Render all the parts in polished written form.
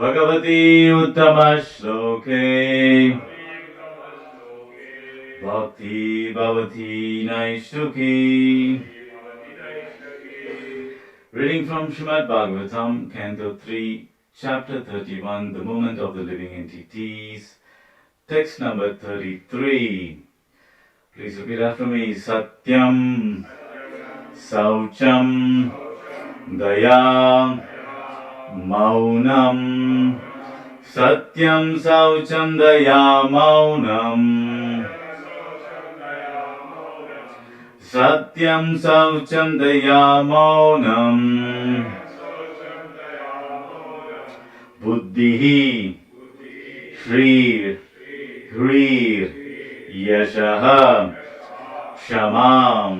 Bhagavati Uttama-shloke Bhakti Bhavati Naishtuki. Reading from Srimad Bhagavatam, Canto 3, Chapter 31, The Movement of the Living Entities, text number 33. Please repeat after me. Satyam, Saucham, Daya, Maunam. Satyam, Saucham, Daya, Maunam. Satyam, Saucham, Daya, Maunam. Buddhihi, Shrir, Hrir, Yashaha, Shamam.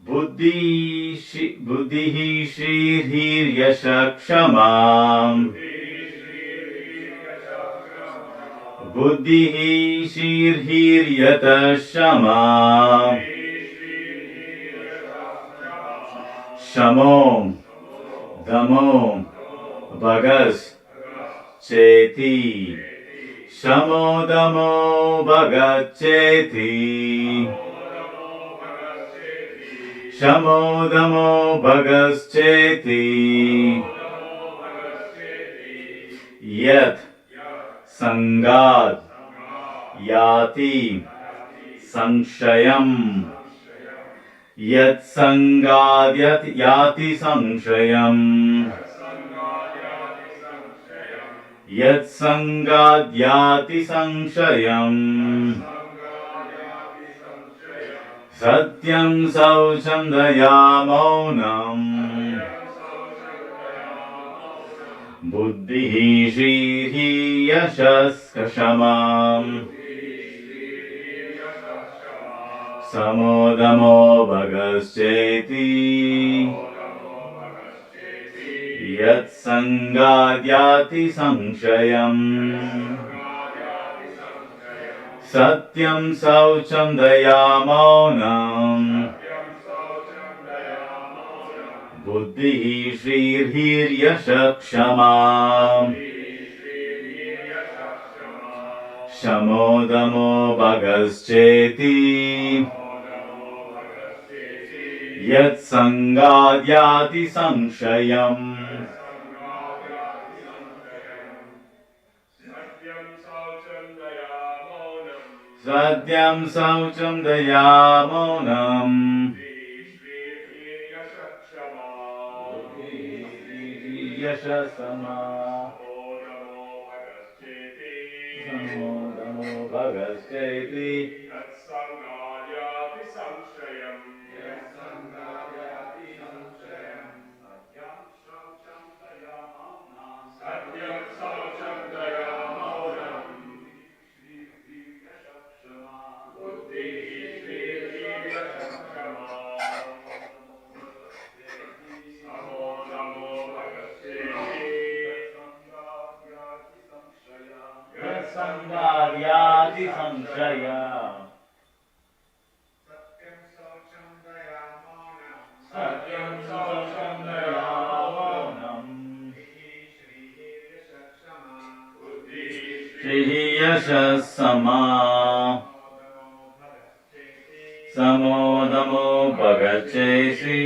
Buddhihi, Shrir, Hrir, Yashak, Shamam. Buddhihi, Shrir, Hrir, Yata, Shamam. Shamo, Damo, Bhagas, Cheti. Shamo, Damo, Bhagat, Cheti. Shamo, Damo, Bhagas, Cheti. Yat, Sangat, Yati, Sanshayam. Yat Sangat Yati Sanshayam. Yat Sangat Yati Sanshayam. Satyam Saucham Daya Maunam. Buddhihi Shrihi Yashas Kashamam. Samodamo Bhagas Cheti. Yat Sangat Yati Sanshayam. Satyam Saucham Daya Maunam. Buddhihi Shrir Hir Yashak Shamam. Shamodamo Bhagas Cheti. Yat Sangat Yati Sanshayam. Satyam Saucham Daya Maunam. Yashasama. Samodamo Bhagas Cheti. Sangaryati Sanshaya. Satyam Saucham Daya Maunam. Shrihi Yashasama. Samodamo Bhagat Cheti.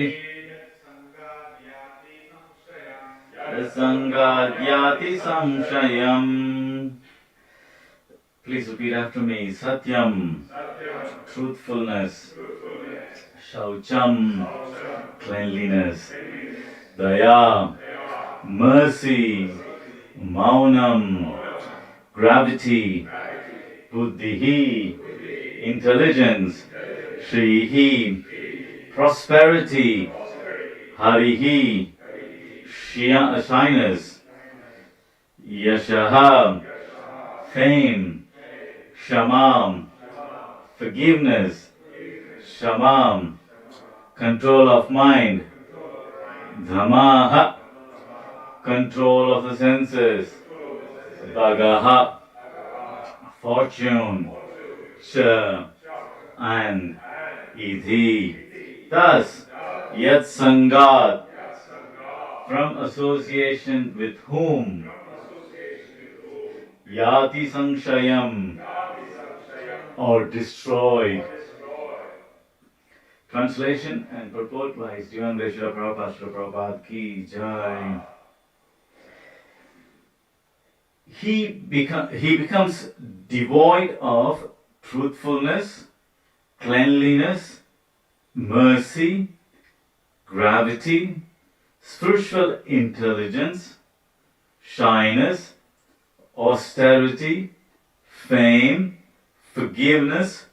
Sangat Yati Sanshayam. Please repeat after me. Satyam, truthfulness. Shaucham, cleanliness. Daya, mercy. Maunam, gravity. Buddhihi, intelligence. Shrihi, prosperity. Harihi, shyness. Yashaha, fame. Shamam, forgiveness. Shamam, control of mind. Dhamaha, control of the senses. Bhagaha, fortune. Cha, and Idhi. Thus, Yat Sangat, from association with whom? yati sanshayam, or destroyed. Translation and purport by Srimad Srila Prabhupada, Srila Prabhupada ki jai. He becomes devoid of truthfulness, cleanliness, mercy, gravity, spiritual intelligence, shyness, austerity, fame, forgiveness,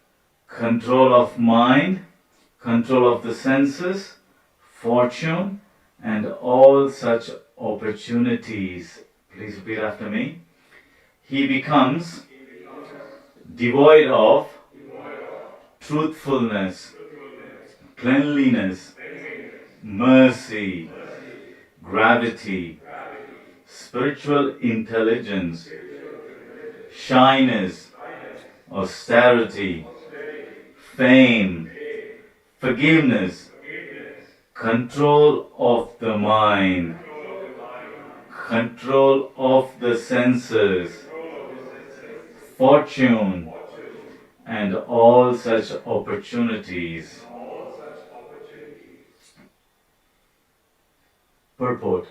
control of mind, control of the senses, fortune, and all such opportunities. Please repeat after me. He becomes devoid of truthfulness, cleanliness, mercy, gravity, spiritual intelligence, shyness, austerity, fame, forgiveness, control of the mind, control of the senses, fortune, and all such opportunities. Purport.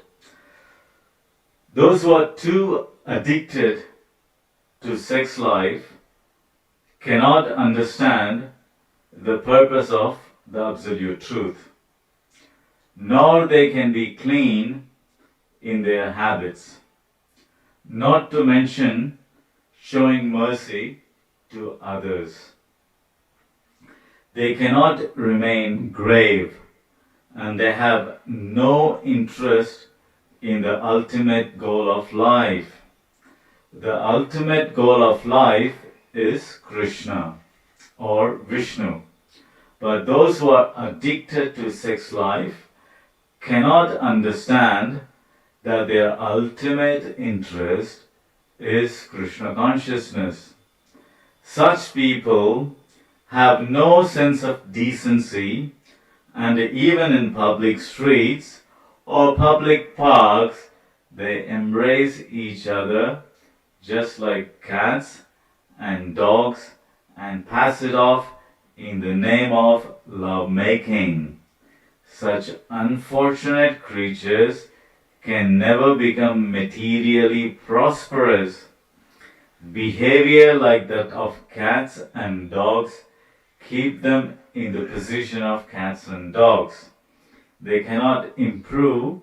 Those who are too addicted to sex life cannot understand the purpose of the absolute truth, nor they can be clean in their habits, not to mention showing mercy to others. They cannot remain grave, and they have no interest in the ultimate goal of life. The ultimate goal of life is Krishna or Vishnu. But those who are addicted to sex life cannot understand that their ultimate interest is Krishna consciousness. Such people have no sense of decency, and even in public streets or public parks, they embrace each other just like cats and dogs and pass it off in the name of love-making. Such unfortunate creatures can never become materially prosperous. Behavior like that of cats and dogs keep them in the position of cats and dogs. They cannot improve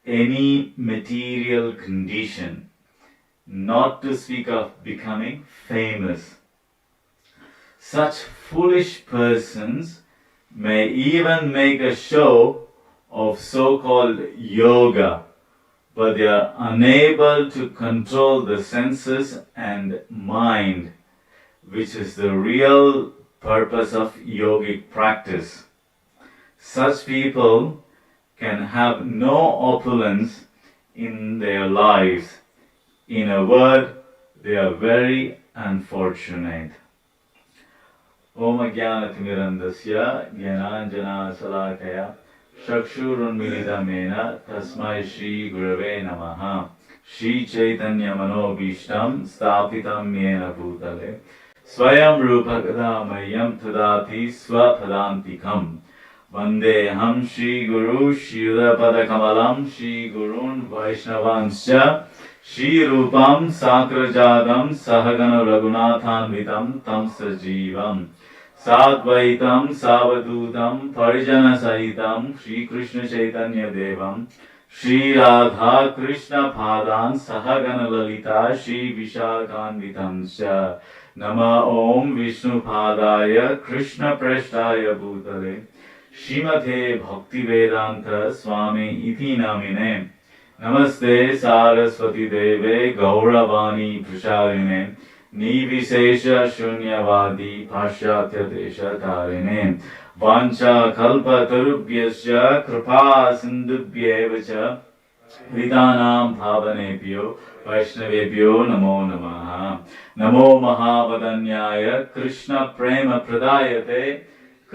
any material condition, not to speak of becoming famous. Such foolish persons may even make a show of so-called yoga, but they are unable to control the senses and mind, which is the real purpose of yogic practice. Such people can have no opulence in their lives. In a word, they are very unfortunate. Om Jnanatimirandasya Jnananjana Salakaya Chakshurunmilitamena Tasmai Shri Gurave Namaha Shri Chaitanya Manobhishtam Sthapitam Yena Bhutale Swayam Rupakadamayam Tadati Swapadantikam Vandeham Shri Guru Shri Yudapada Kamalam Shri Gurun Vaishnavanscha Shri Rupam Sakrajadam Sahagana Raghunathanvitam Tam Sajivam Sadvaitam Savadutam Parijana Sahitam Shri Krishna Chaitanya Devam Shri Radha Krishna Padan Sahagana Lalita Shri Vishakhanvitam Sya Nama Om Vishnu Padaya Krishna Preshtaya Bhutale Shrimate Bhakti Vedanta Swami Iti Namine Namaste Saraswati Deve Gauravani Prasharine Nivishesha Shunyavadi Pashyatya Desha Tarine Vancha Kalpa Tarubhyasya Kripa Sindubhyevacha Vidanam Bhavanebhyo Vaishnavebhyo Namo Namaha Namo Mahavadanyaya Krishna Prema Pradayate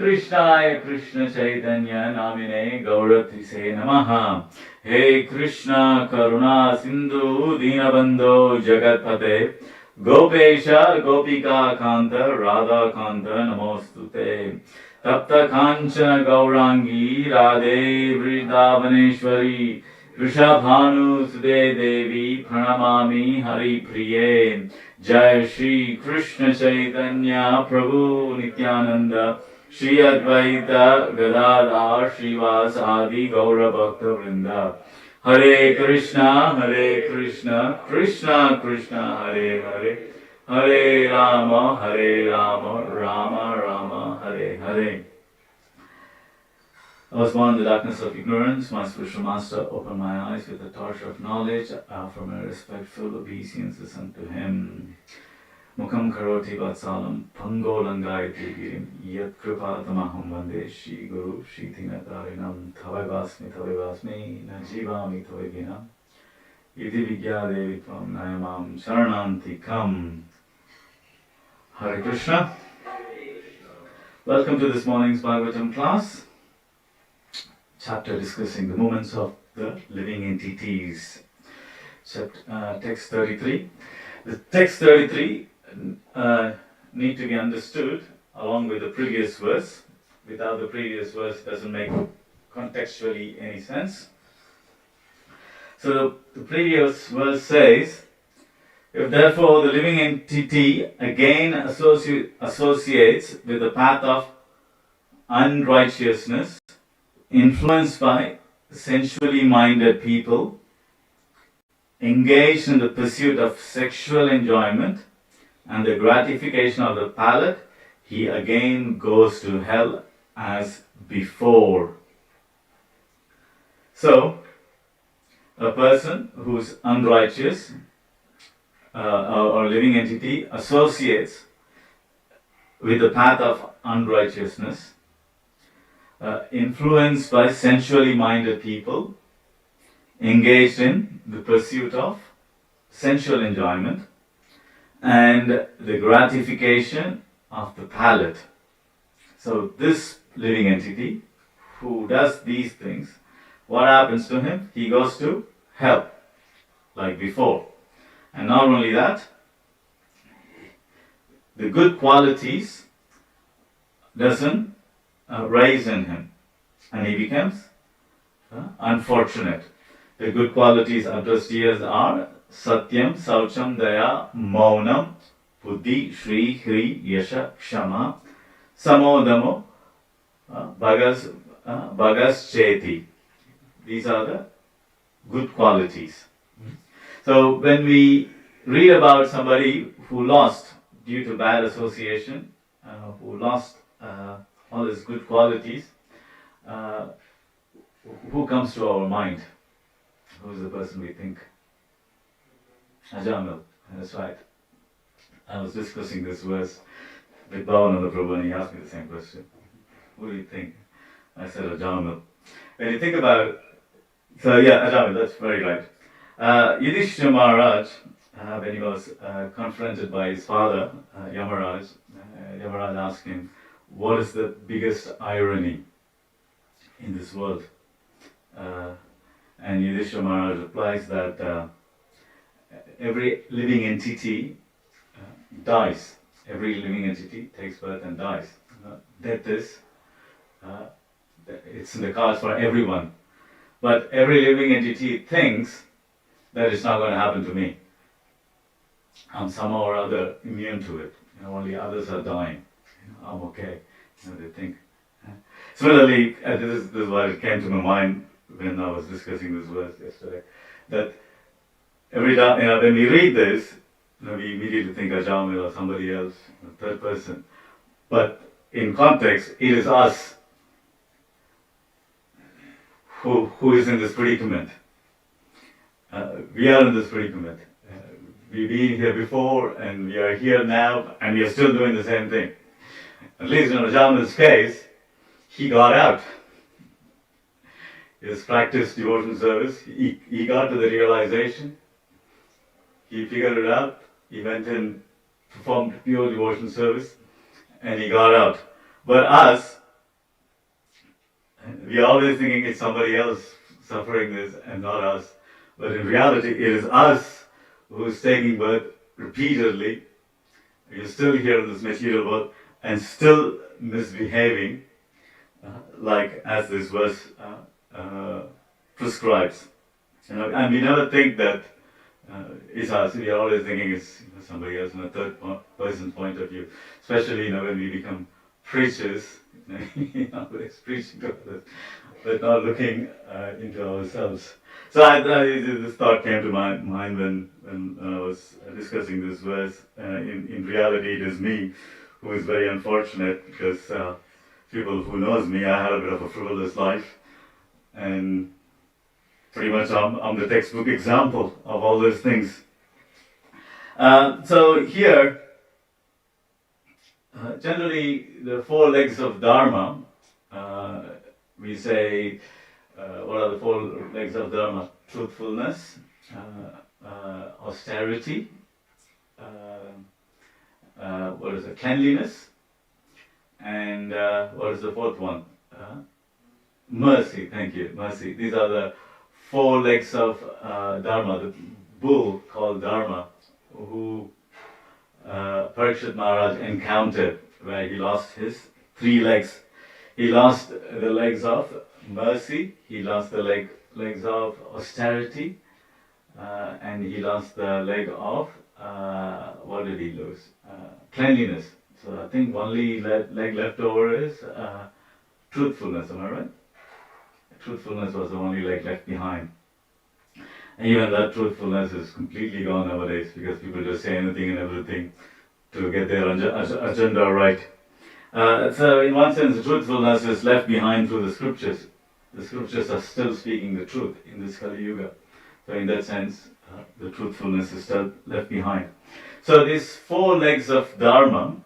Krishnaya Krishna Chaitanya Namine Gauratrise Namaha. Hey Krishna Karuna Sindhu Dinabandho Jagatpate Gopesha Gopika Kanta Radha Kanta Namostute Tapta Kanchana Gaurangi Radhe Vrindavaneshwari Rishabhanu Sude Devi Pranamami Hari Priye Jai Shri Krishna Chaitanya Prabhu Nityananda Shri Advaita Gadadhar Srivasadi Gaura Bhakta Vrinda Hare Krishna Krishna Krishna Hare Hare Hare Rama Rama Rama Hare Hare. I was born in the darkness of ignorance. My spiritual master opened my eyes with the torch of knowledge. I offer my respectful obeisances unto him. Mukham karoti vatsalam pango langayati girim yat kripatamaham vande Shri Guru Shri Dinatarinam tavai vasmi na jivami tavai vinam iti vigyadevitvam nayamam sharanantikam. Hare Krishna. Welcome to this morning's Bhagavatam class. Chapter discussing the movements of the living entities. Text 33. The text 33 need to be understood along with the previous verse. Without the previous verse, it doesn't make contextually any sense. So the previous verse says, if therefore the living entity again associates with the path of unrighteousness, influenced by sensually minded people, engaged in the pursuit of sexual enjoyment and the gratification of the palate, he again goes to hell as before. So, a person who's unrighteous or living entity associates with the path of unrighteousness, influenced by sensually minded people, engaged in the pursuit of sensual enjoyment and the gratification of the palate. So this living entity who does these things, what happens to him? He goes to hell, like before. And not only that, the good qualities doesn't rise in him, and he becomes unfortunate. The good qualities addressed here are Satyam, Saucham, Daya, Maunam, Buddhi, Shri, Hri, Yasha, Kshama, Samodamo, Bhagas Cheti. These are the good qualities. So when we read about somebody who lost due to bad association, who lost all his good qualities, who comes to our mind? Who is the person we think? Ajamil, that's right. I was discussing this verse with Bhavananda Prabhu and he asked me the same question. Who do you think? I said Ajamil. When you think about, so yeah, Ajamil, that's very right. Yudhishthira Maharaj, when he was confronted by his father, Yamaraj, Yamaraj asked him, what is the biggest irony in this world? And Yudhishthira Maharaj replies that every living entity dies. Every living entity takes birth and dies. Death is, it's in the cards for everyone. But every living entity thinks that it's not going to happen to me. I'm somehow or other immune to it. Only others are dying. I'm okay. They think. Similarly, this is what it came to my mind when I was discussing this verse yesterday. That every time, when we read this, we immediately think of Jamil or somebody else, third person. But in context, it is us who is in this predicament. We are in this predicament. We've been here before, and we are here now, and we are still doing the same thing. At least in Jamil's case, he got out. He has practiced devotion service. He got to the realization. He figured it out. He went and performed pure devotion service, and he got out. But us, We are always thinking it's somebody else suffering this and not us. But in reality, it is us who's taking birth repeatedly. We are still here in this material world and still misbehaving, like as this verse prescribes. And we never think that it's us. We are always thinking it's somebody else from a third person point of view. Especially when we become preachers, always preaching to others, but not looking into ourselves. So this thought came to my mind when I was discussing this verse. In reality, it is me who is very unfortunate because people who knows me, I had a bit of a frivolous life, and pretty much I'm the textbook example of all those things. So here, generally, the four legs of Dharma, we say, what are the four legs of Dharma? Truthfulness, austerity, what is it? Cleanliness, and what is the fourth one? Mercy. Thank you, mercy. These are the four legs of Dharma. The bull called Dharma, who Parikshit Maharaj encountered, where he lost his three legs. He lost the legs of mercy, he lost the legs of austerity, and he lost the leg of, what did he lose? Cleanliness. So I think only leg left over is truthfulness, am I right? Truthfulness was the only leg left behind. And even that truthfulness is completely gone nowadays because people just say anything and everything to get their agenda right. So in one sense, the truthfulness is left behind through the scriptures. The scriptures are still speaking the truth in this Kali Yuga. So in that sense, the truthfulness is still left behind. So these four legs of Dharma,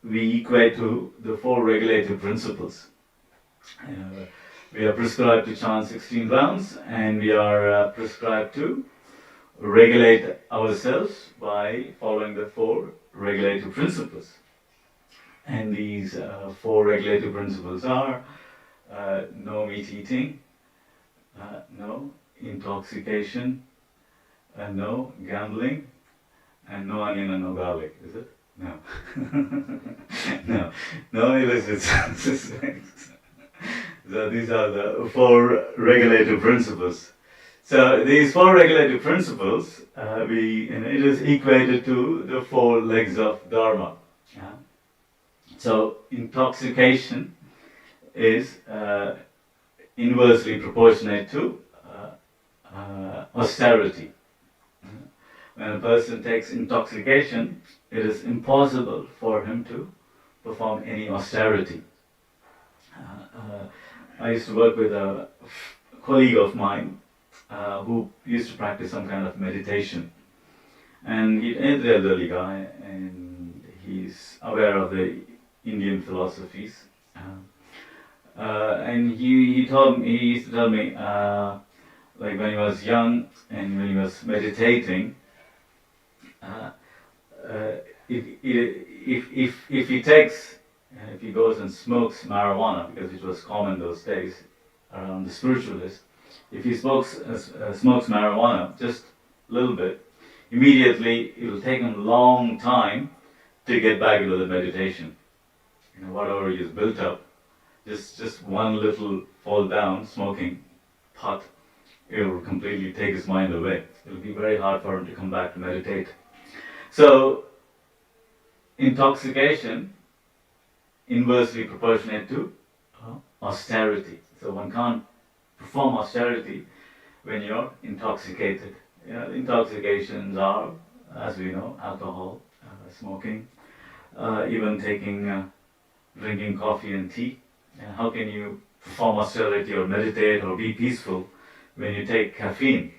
we equate to the four regulative principles. We are prescribed to chant 16 rounds, and we are prescribed to regulate ourselves by following the four regulative principles. And these four regulative principles are no meat eating, no intoxication, no gambling, and no onion and no garlic, is it? No. No illicit things. So these are the four regulative principles. So these four regulative principles, it is equated to the four legs of Dharma. Yeah? So intoxication is inversely proportionate to austerity. When a person takes intoxication, it is impossible for him to perform any austerity. I used to work with a colleague of mine who used to practice some kind of meditation. And he's an elderly guy, and he's aware of the Indian philosophies. And he used to tell me, like when he was young and when he was meditating, if he goes and smokes marijuana, because it was common those days around the spiritualists, if he smokes marijuana just a little bit, immediately it will take him a long time to get back into the meditation. Whatever he has built up, just one little fall down, smoking pot, it will completely take his mind away. It will be very hard for him to come back to meditate. So, intoxication inversely proportionate to austerity. So one can't perform austerity when you're intoxicated. Intoxications are, as we know, alcohol, smoking, even drinking coffee and tea. How can you perform austerity or meditate or be peaceful when you take caffeine?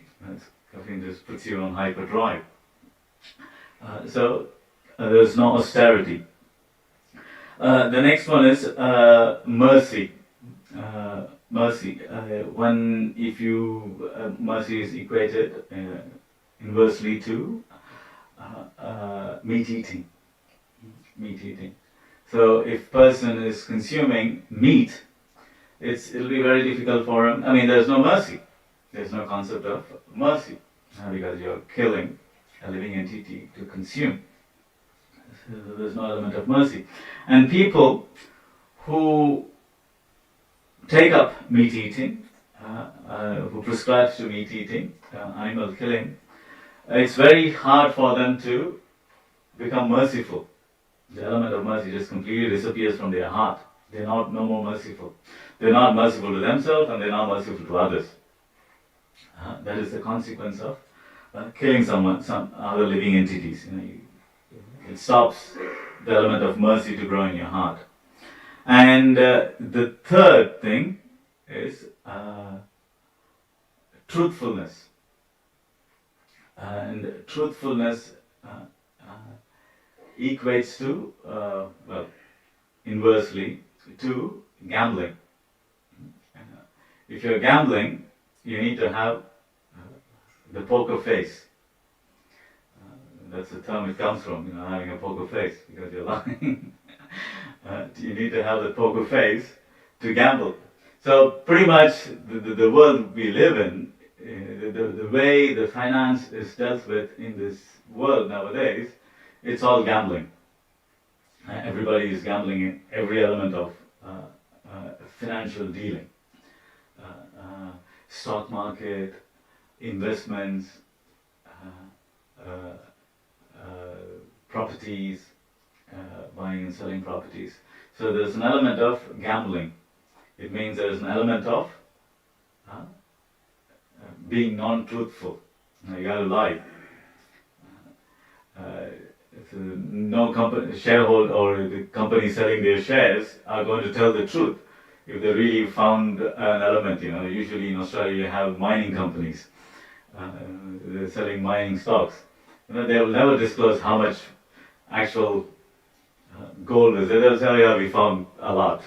Caffeine just puts you on hyperdrive. So there's no austerity. The next one is mercy. Mercy. Mercy is equated inversely to meat eating. Meat eating. So if person is consuming meat, it'll be very difficult for him. I mean, there's no mercy. There's no concept of mercy because you're killing a living entity to consume. So there's no element of mercy. And people who take up meat eating, who prescribe to meat eating, animal killing, it's very hard for them to become merciful. The element of mercy just completely disappears from their heart. They're no more merciful. They're not merciful to themselves and they're not merciful to others. That is the consequence of killing some other living entities. It stops the element of mercy to grow in your heart. And the third thing is truthfulness. And truthfulness equates to, well, inversely, to gambling. If you're gambling, you need to have the poker face. That's the term it comes from, having a poker face, because you're lying. You need to have the poker face to gamble. So pretty much the world we live in, the way the finance is dealt with in this world nowadays, it's all gambling. Everybody is gambling in every element of financial dealing. Stock market, investments, properties, buying and selling properties. So there's an element of gambling. It means there's an element of being non-truthful. You gotta lie. No company, shareholder or the company selling their shares are going to tell the truth if they really found an element. Usually in Australia you have mining companies. They're selling mining stocks. They will never disclose how much actual gold is there. They'll say, yeah, we found a lot.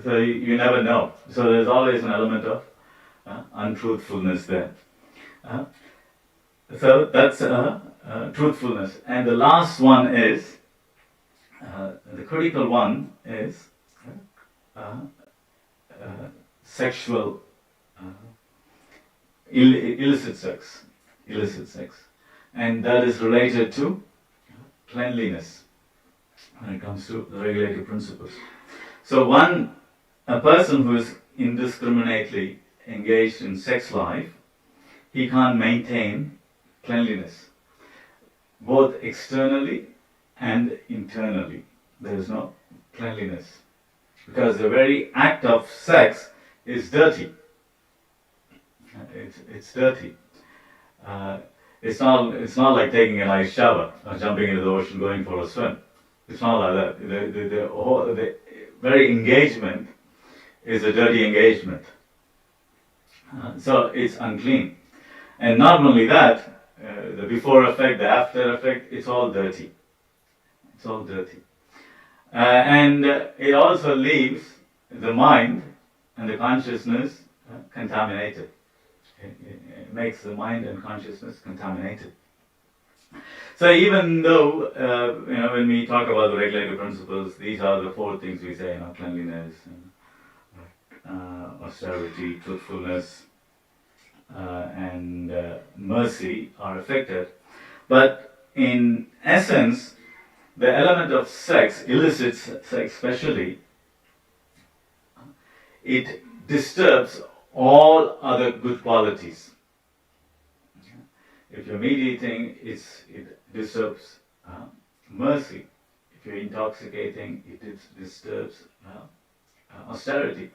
So you never know. So there's always an element of untruthfulness there. So that's truthfulness. And the last one is, the critical one is sexual, illicit sex. Illicit sex. And that is related to cleanliness when it comes to the regulatory principles. So a person who is indiscriminately engaged in sex life, he can't maintain cleanliness, both externally and internally. There is no cleanliness because the very act of sex is dirty. It's dirty. It's not like taking a nice shower or jumping into the ocean, going for a swim. It's not like that. The very engagement is a dirty engagement. So it's unclean. And not only that, the before effect, the after effect, it's all dirty. It's all dirty. And it also leaves the mind and the consciousness contaminated. It makes the mind and consciousness contaminated. So even though, when we talk about the regulatory principles, these are the four things we say, cleanliness, austerity, truthfulness, and mercy are affected. But in essence, the element of sex, illicit sex especially, it disturbs all other good qualities. If you're meat eating, it disturbs mercy. If you're intoxicating, it disturbs austerity.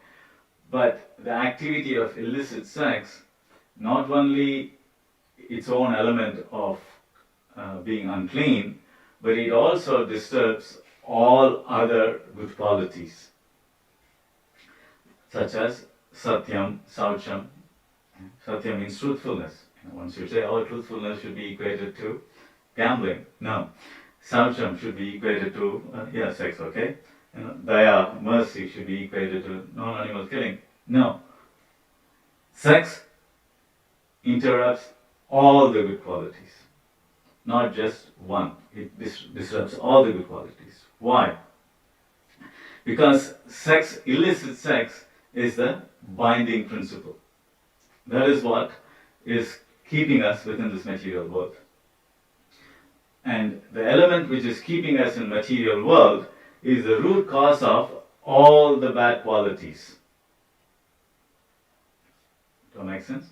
But the activity of illicit sex, not only its own element of being unclean, but it also disturbs all other good qualities, such as satyam, saucham. Satyam means truthfulness. Once you say, truthfulness should be equated to gambling. No. Saucham should be equated to, sex, okay? Daya, mercy, should be equated to non-animal killing. No. Sex interrupts all the good qualities, not just one. It disrupts all the good qualities. Why? Because illicit sex, is the binding principle. That is what is keeping us within this material world. And the element which is keeping us in material world is the root cause of all the bad qualities. Does that make sense?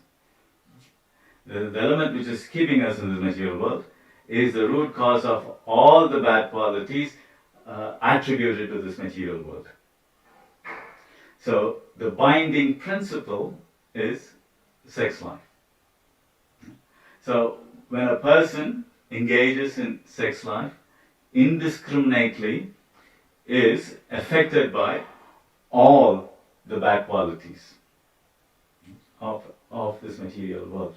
The element which is keeping us in this material world is the root cause of all the bad qualities attributed to this material world. So the binding principle is sex life. So when a person engages in sex life indiscriminately, is affected by all the bad qualities of this material world.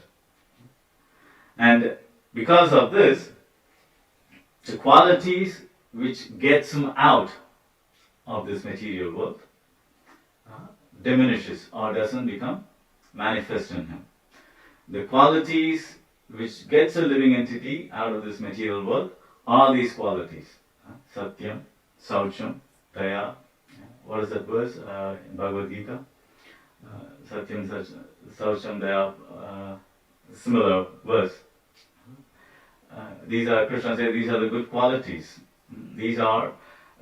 And because of this, the qualities which gets him out of this material world diminishes or doesn't become manifest in him. The qualities which gets a living entity out of this material world are these qualities. Satyam, Saucham, Daya. What is that verse in Bhagavad Gita? Satyam, Saucham, Daya. Similar verse. These are, Krishna says, these are the good qualities. These are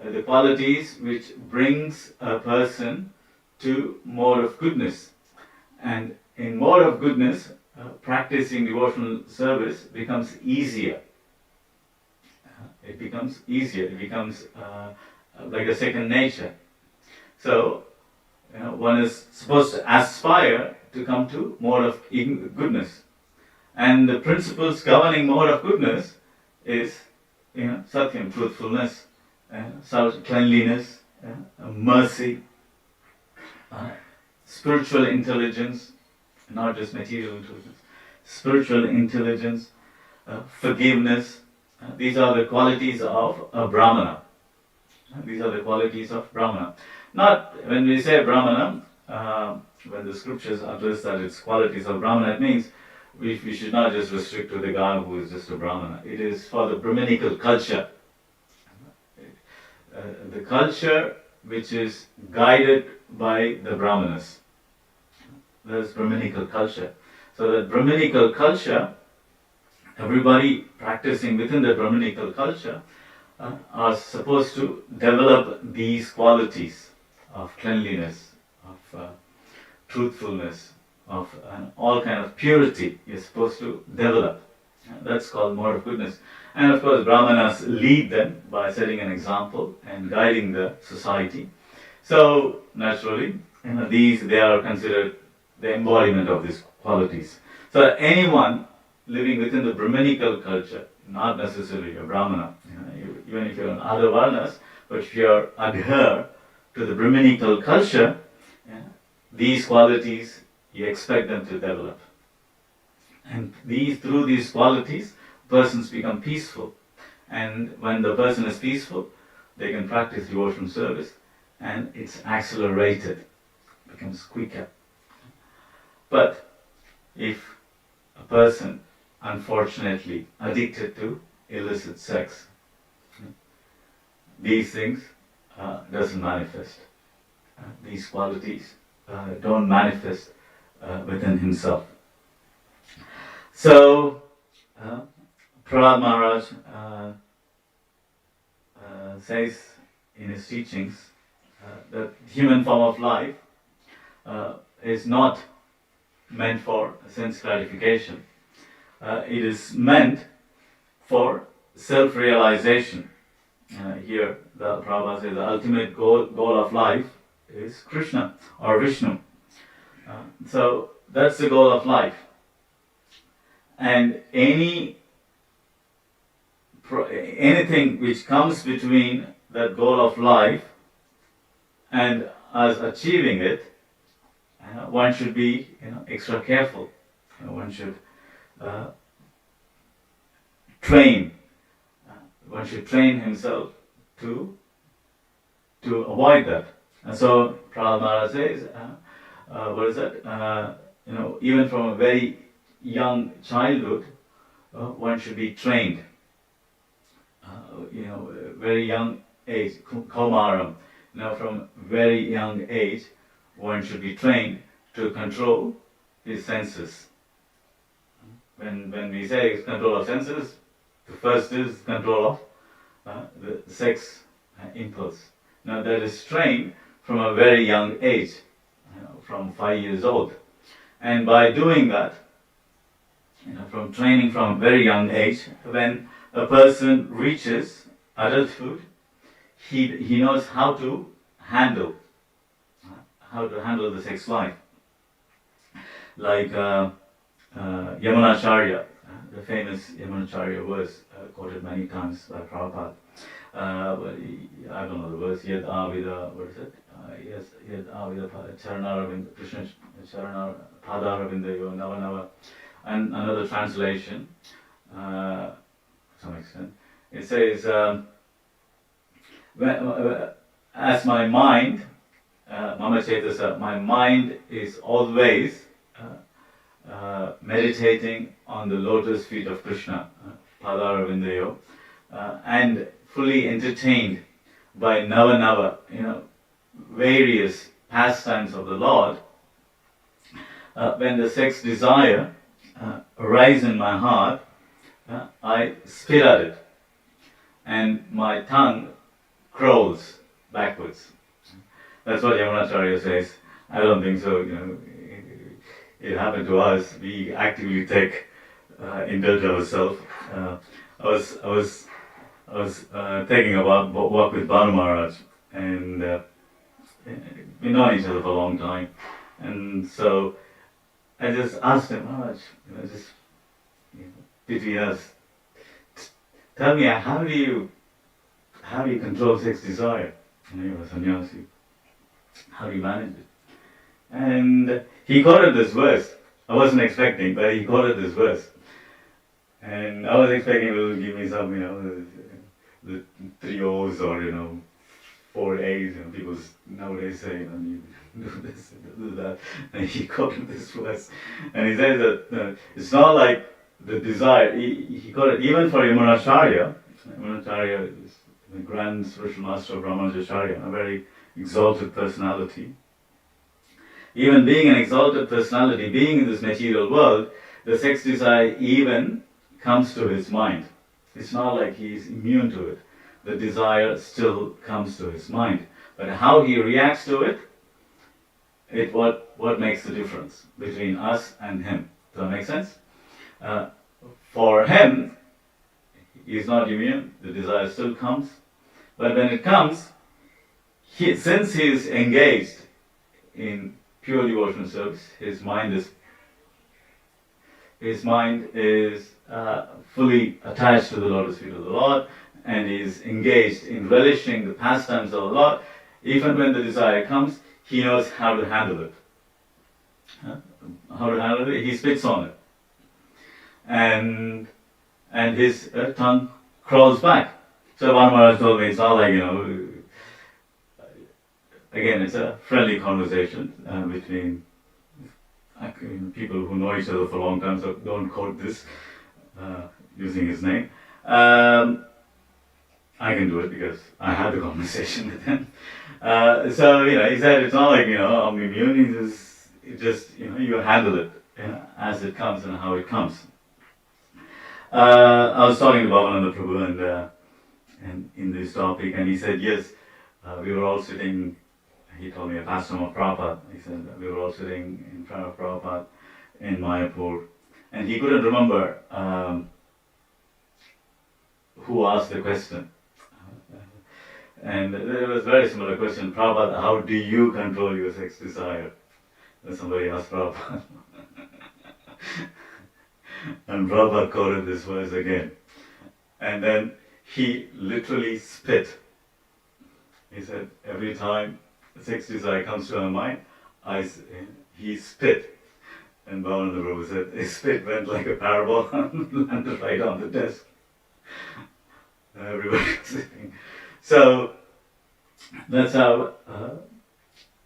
the qualities which brings a person to mode of goodness. And in mode of goodness, practicing devotional service becomes easier. It becomes easier. It becomes like a second nature. So, one is supposed to aspire to come to mode of goodness. And the principles governing mode of goodness is, satyam, truthfulness, cleanliness, mercy, spiritual intelligence, not just material intelligence, spiritual intelligence, forgiveness. These are the qualities of a Brahmana. These are the qualities of Brahmana. Not, when we say Brahmana, when the scriptures address that it's qualities of Brahmana, it means we should not just restrict to the guy who is just a Brahmana. It is for the Brahminical culture. The culture which is guided by the Brahmanas. That is Brahminical culture. So that Brahminical culture, everybody practicing within the Brahminical culture are supposed to develop these qualities of cleanliness, of truthfulness, of all kind of purity you're supposed to develop. That's called mode of goodness. And of course, Brahmanas lead them by setting an example and guiding the society. So naturally, they are considered the embodiment of these qualities. So anyone living within the Brahminical culture, not necessarily a Brahmana, even if you're in other varnas, but if you adhere to the Brahminical culture, these qualities you expect them to develop. And through these qualities, persons become peaceful. And when the person is peaceful, they can practice devotional service, and it's accelerated, becomes quicker. But if a person, unfortunately, addicted to illicit sex, these things doesn't manifest. These qualities don't manifest within himself. So, Prahalad Maharaj says in his teachings that human form of life is not meant for sense gratification. It is meant for self-realization. Here, the Prabhupada says the ultimate goal of life is Krishna or Vishnu. So that's the goal of life. And anything which comes between that goal of life and us achieving it, one should be extra careful. One should train. One should train himself to avoid that. And so Prahalad Maharaj says, what is that? Even from a very young childhood, one should be trained. Very young age, Kaumaram. From very young age, one should be trained to control his senses. When we say control of senses, the first is control of the sex impulse. Now that is trained from a very young age, from 5 years old. And by doing that, from training from a very young age, when a person reaches adulthood, he knows how to handle the sex life. Like Yamunacharya, the famous Yamunacharya verse quoted many times by Prabhupada. I don't know the verse. Yad Avida, what is it? Yes, Yad Avida Charanaravinda, Krishna Charana Padaravindayo Nava Nava. And another translation, to some extent, it says, as my mind, Mama Chetasa, my mind is always meditating on the lotus feet of Krishna, Padaravindayo, and fully entertained by Nava Nava, various pastimes of the Lord. When the sex desire arises in my heart, I spit at it, and my tongue crawls backwards. That's what Yamunacharya says. I don't think so. It happened to us. We actively indulge ourselves. I was taking a walk with Banu Maharaj, and we've known each other for a long time, and so I just asked him, Maharaj, just between us, tell me, how do you control sex desire? You're a sannyasi. How do you manage it? And he quoted this verse. I wasn't expecting, but he quoted this verse. And I was expecting he would give me some, the 3 O's or, 4 A's. People nowadays say, you do this, do that. And he quoted this verse. And he says that it's not like the desire. He quoted, even for Yamunacharya, Yamunacharya is the grand spiritual master of Ramanujacharya, a very exalted personality. Even being an exalted personality, being in this material world, the sex desire even comes to his mind. It's not like he's immune to it. The desire still comes to his mind. But how he reacts to it, what makes the difference between us and him. Does that make sense? For him, he's not immune. The desire still comes. But when it comes, since he is engaged in pure devotional service, his mind is fully attached to the lotus feet of the Lord, and is engaged in relishing the pastimes of the Lord. Even when the desire comes, he knows how to handle it. How to handle it? He spits on it, and his tongue crawls back. So Banu Maharaj told me, it's not like, again, it's a friendly conversation between people who know each other for a long time, so don't quote this using his name. I can do it because I had the conversation with him. So, he said it's not like, I'm immune, you handle it as it comes and how it comes. I was talking to Bhavananda Prabhu and in this topic, and he said, yes, we were all sitting. He told me a pastor of Prabhupada. He said we were all sitting in front of Prabhupada in Mayapur, and he couldn't remember who asked the question. And it was a very similar question. Prabhupada, how do you control your sex desire? And somebody asked Prabhupada. And Prabhupada quoted this verse again. And then he literally spit. He said, every time sex desire comes to my mind, he spit. And Bhavananda Prabhu said, his spit went like a parabol and landed right on the desk. Everybody was sitting. So that's how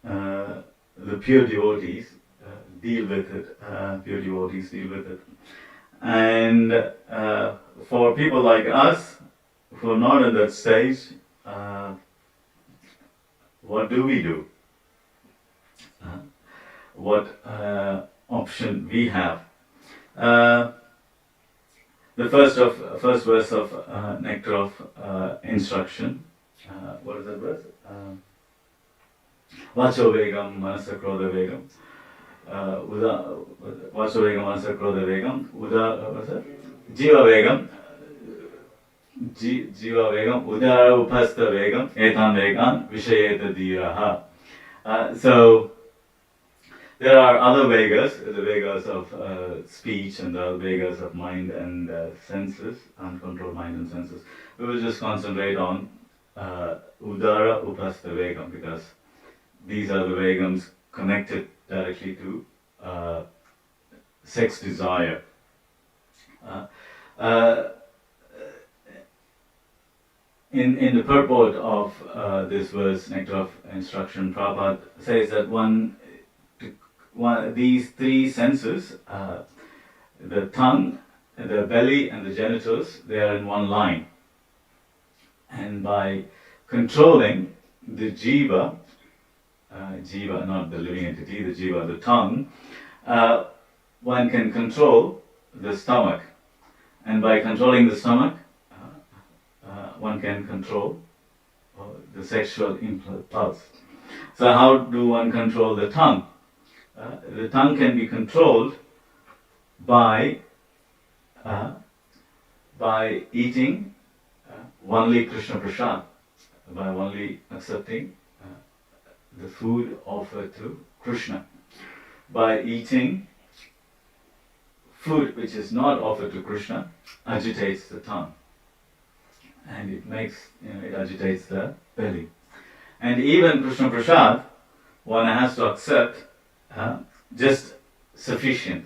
the pure devotees deal with it. Pure devotees deal with it. And for people like us who are not in that stage, what do we do? what option we have. The first verse of Nectar of Instruction. What is that verse? Vacho vegam manasa krodha vegam. Vacho vegam manasa krodha vegam. What's that? Jiva vegam. Jiva vegam. Udara upasta vegam. Etan vegan vishayeta dhiraha. So there are other Vegas, the Vegas of speech and the Vegas of mind and senses, uncontrolled mind and senses. We will just concentrate on Udara Upasta Vegam because these are the Vegams connected directly to sex desire. In the purport of this verse, Nectar of Instruction, Prabhupada says that these three senses, the tongue, the belly, and the genitals, they are in one line. And by controlling the jiva, jiva, not the living entity, the jiva, the tongue, one can control the stomach. And by controlling the stomach, one can control the sexual impulse. So how do one control the tongue? The tongue can be controlled by eating only Krishna Prasad, by only accepting the food offered to Krishna. By eating food which is not offered to Krishna, agitates the tongue, and it agitates the belly. And even Krishna Prasad, one has to accept just sufficient,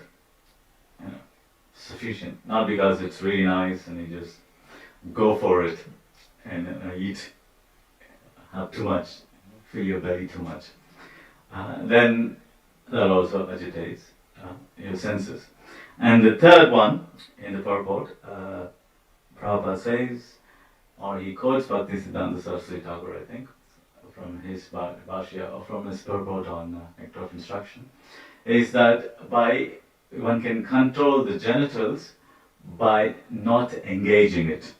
sufficient, not because it's really nice and you just go for it and eat, have too much, fill your belly too much. Then that also agitates your senses. And the third one in the purport, Prabhupada says, or he quotes Bhaktisiddhanta Saraswati Thakur, I think, from his Bhashya, or from his purport on Nectar of Instruction, is that one can control the genitals by not engaging it.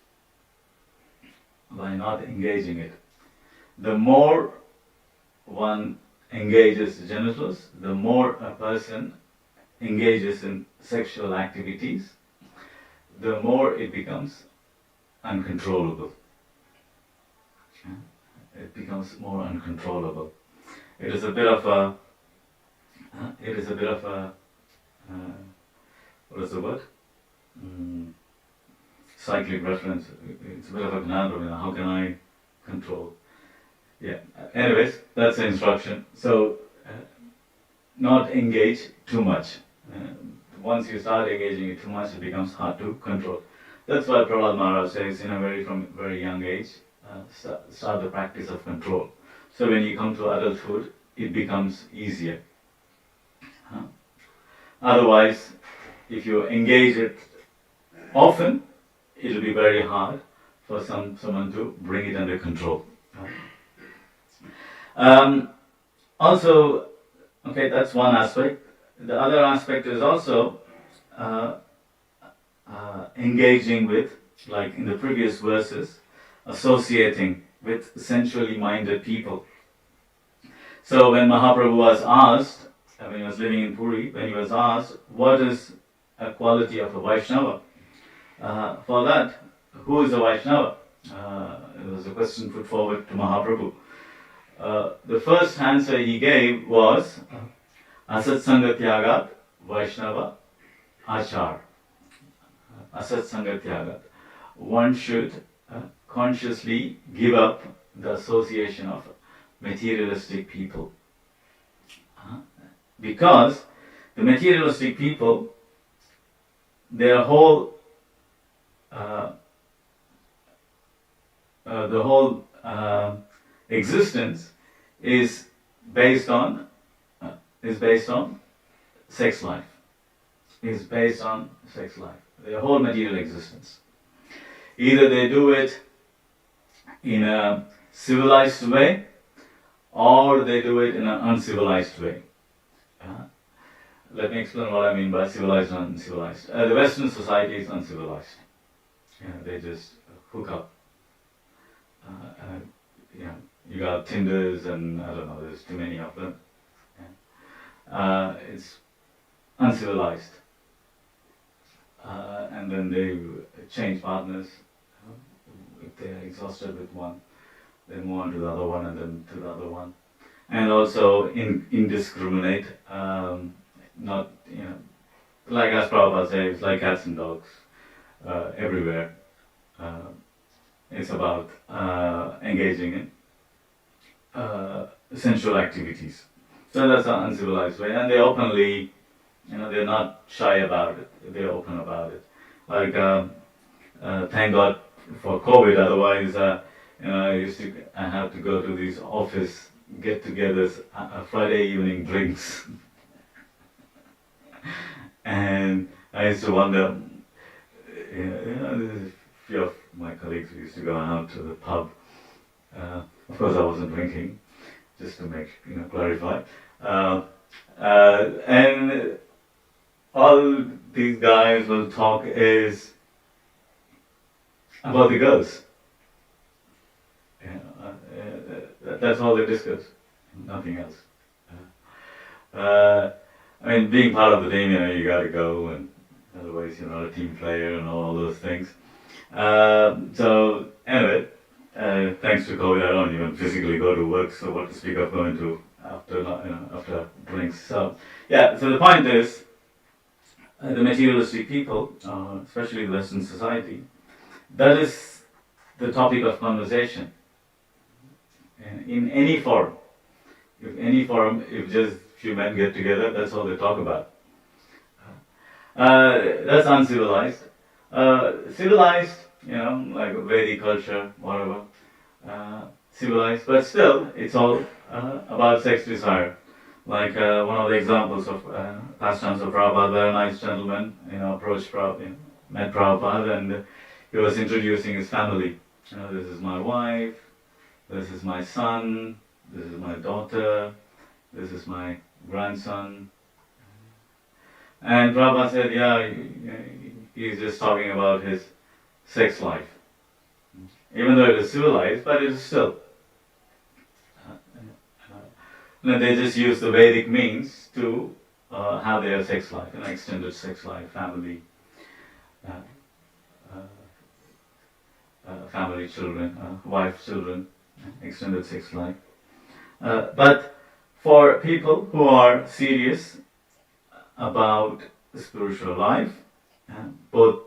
By not engaging it. The more one engages the genitals, the more a person engages in sexual activities, the more it becomes uncontrollable. It becomes more uncontrollable. It is a bit of a what is the word? Cyclic reference. It's a bit of a conundrum. How can I control? Yeah. Anyways, that's the instruction. So, not engage too much. Once you start engaging it too much, it becomes hard to control. That's why Prahalad Maharaj says, from very young age, start the practice of control. So when you come to adulthood, it becomes easier. Otherwise, if you engage it often, it will be very hard for someone to bring it under control. Also, okay, that's one aspect. The other aspect is also engaging with, like in the previous verses, associating with sensually minded people. So when Mahaprabhu was asked, when he was living in Puri, when he was asked, what is a quality of a Vaishnava? For that, who is a Vaishnava? It was a question put forward to Mahaprabhu. The first answer he gave was Asat Sangatyagat Vaishnava Achar. Asat Sangatyagat. One should consciously give up the association of materialistic people. Because the materialistic people, their whole existence is based on sex life. Is based on sex life. Their whole material existence. Either they do it in a civilized way, or they do it in an uncivilized way. Let me explain what I mean by civilized and uncivilized. The Western society is uncivilized. They just hook up. You got Tinders and I don't know, there's too many of them. It's uncivilized. And then they change partners. If they're exhausted with one, they move on to the other one and then to the other one. And also indiscriminate, not, like as Prabhupada says, like cats and dogs, everywhere. It's about engaging in sensual activities. So that's an uncivilized way, and they openly, they're not shy about it. They're open about it. Like, thank God for COVID. Otherwise, I have to go to these office get-togethers, Friday evening drinks, and I used to wonder. A few of my colleagues used to go out to the pub. Of course, I wasn't drinking, just to make clarify. And all these guys will talk is about the girls. That's all they discuss, nothing else. Being part of the team, you got to go, and otherwise you're not a team player and all those things. So anyway, thanks to COVID, I don't even physically go to work. So what to speak of going to after drinks? So yeah. So the point is, the materialistic people, especially the Western society, that is the topic of conversation. In any forum, if just few men get together, that's all they talk about. That's uncivilized. Civilized, like Vedic culture, whatever. Civilized, but still, it's all about sex desire. Like one of the examples of pastimes of Prabhupada, where a nice gentleman, approached Prabhupada, met Prabhupada, and he was introducing his family. This is my wife, this is my son, this is my daughter, this is my grandson. And Prabhupada said, he's just talking about his sex life. Even though it is civilized, but it is still. They just use the Vedic means to have their sex life, extended sex life, family, family, children, wife, children, extended sex life. But for people who are serious about spiritual life, both